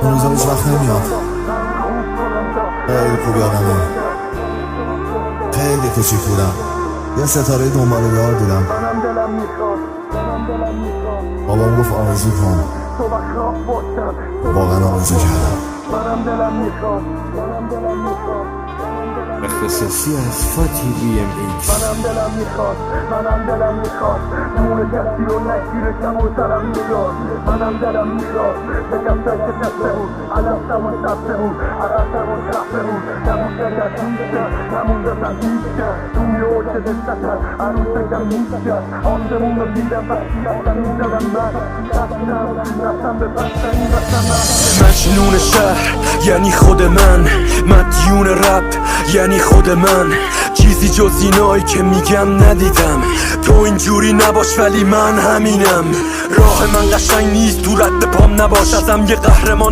اون روزا هیچ وقت نمیاد. خیلی خوب یادمه، خیلی کوچیک بودم، یه ستاره دنباله‌دار دیدم. بابام گفت آرزو کن. واقعا آرزو کردم. اختصاصی از فاتی BMX. منم دلم میخواد نمونه کسی رو نگیره کم و سرم میخواد. منم دلم میخواد بگم سرک دستمون علفتمون سبتمون عرفتمون خفتمون نمونده نیستن نمونده نیستن توی اوچه دستتن عروسکم نیستن آسمون رو دیدم وقتی رفتم میزدم من رفتم به بستنی رفتم مجنون شهر یعنی خود من، مدیون رپ یعنی خود من. چیزی جز اینایی که میگم ندیدم. تو اینجوری نباش ولی من همینم. راه من قشنگ نیست تو رد پام نباش ازم یه قهرمان.